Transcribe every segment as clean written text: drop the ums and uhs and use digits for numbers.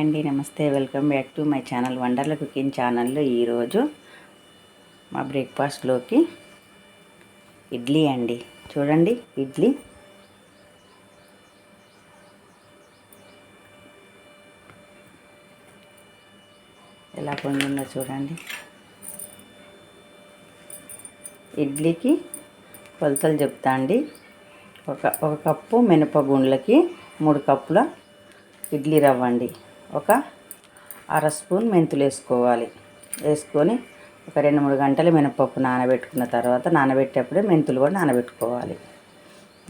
అండి, నమస్తే. Welcome back to my channel Wonderla cooking ఛానల్లో ఈరోజు మా బ్రేక్ఫాస్ట్లోకి ఇడ్లీ అండి. చూడండి, ఇడ్లీ ఎలా పొంగిందో చూడండి. ఇడ్లీకి కొలతలు చెప్తా అండి. ఒక కప్పు మినపగుండ్లకి 3 కప్పుల ఇడ్లీ రవ్వ అండి. ఒక అర స్పూన్ మెంతులు వేసుకొని ఒక 2-3 గంటలు మినపప్పు నానబెట్టుకున్న తర్వాత నానబెట్టేటప్పుడే మెంతులు కూడా నానబెట్టుకోవాలి.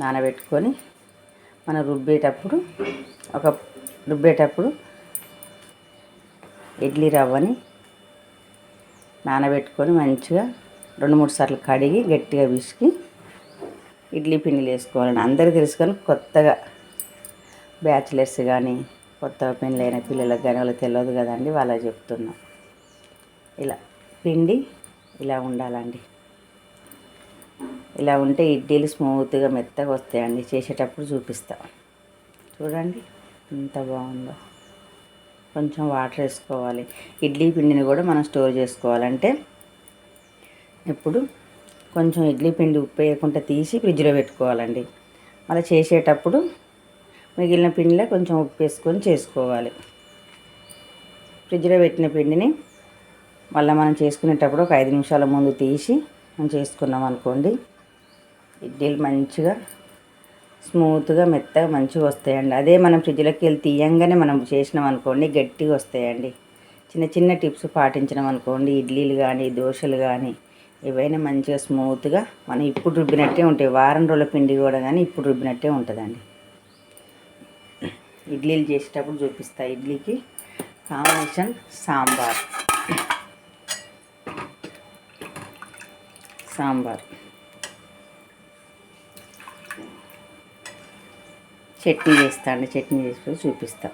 నానబెట్టుకొని మనం రుబ్బేటప్పుడు ఇడ్లీ రవ్వని నానబెట్టుకొని మంచిగా 2-3 సార్లు కడిగి గట్టిగా పిసికి ఇడ్లీ పిండిలు వేసుకోవాలండి. అందరికీ తెలుసు కానీ కొత్తగా బ్యాచిలర్స్ కానీ కొత్తగా పెళ్ళైన పిల్లలకు కానీ వాళ్ళకి తెలియదు కదండి, వాళ్ళకి చెప్తున్నాం. ఇలా పిండి ఇలా ఉండాలండి. ఇలా ఉంటే ఇడ్లీలు స్మూత్గా మెత్తగా వస్తాయండి. చేసేటప్పుడు చూపిస్తా. చూడండి ఎంత బాగుందో. కొంచెం వాటర్ వేసుకోవాలి. ఇడ్లీ పిండిని కూడా మనం స్టోర్ చేసుకోవాలంటే ఇప్పుడు కొంచెం ఇడ్లీ పిండి ఉప్పు వేయకుండా తీసి ఫ్రిడ్జ్లో పెట్టుకోవాలండి. మళ్ళీ చేసేటప్పుడు మిగిలిన పిండిలో కొంచెం ఉప్పు వేసుకొని చేసుకోవాలి. ఫ్రిడ్జ్లో పెట్టిన పిండిని మళ్ళీ మనం చేసుకునేటప్పుడు ఒక 5 నిమిషాల ముందు తీసి మనం చేసుకున్నాం అనుకోండి, ఇడ్లీలు మంచిగా స్మూత్గా మెత్తగా మంచిగా వస్తాయండి. అదే మనం ఫ్రిడ్జ్లోకి వెళ్ళి తీయంగానే మనం చేసినాం అనుకోండి, గట్టిగా వస్తాయండి. చిన్న చిన్న టిప్స్ పాటించినాం అనుకోండి, ఇడ్లీలు కానీ దోశలు కానీ ఏవైనా మంచిగా స్మూత్గా మనం ఇప్పుడు రుబ్బినట్టే ఉంటాయి. వారం రోజుల పిండి కూడా కానీ ఇప్పుడు రుబ్బినట్టే ఉంటుందండి. ఇడ్లీలు చేసేటప్పుడు చూపిస్తా. ఇడ్లీకి కాంబినేషన్ సాంబార్, చట్నీ చేస్తా అండి. చట్నీ చేసుకొని చూపిస్తా.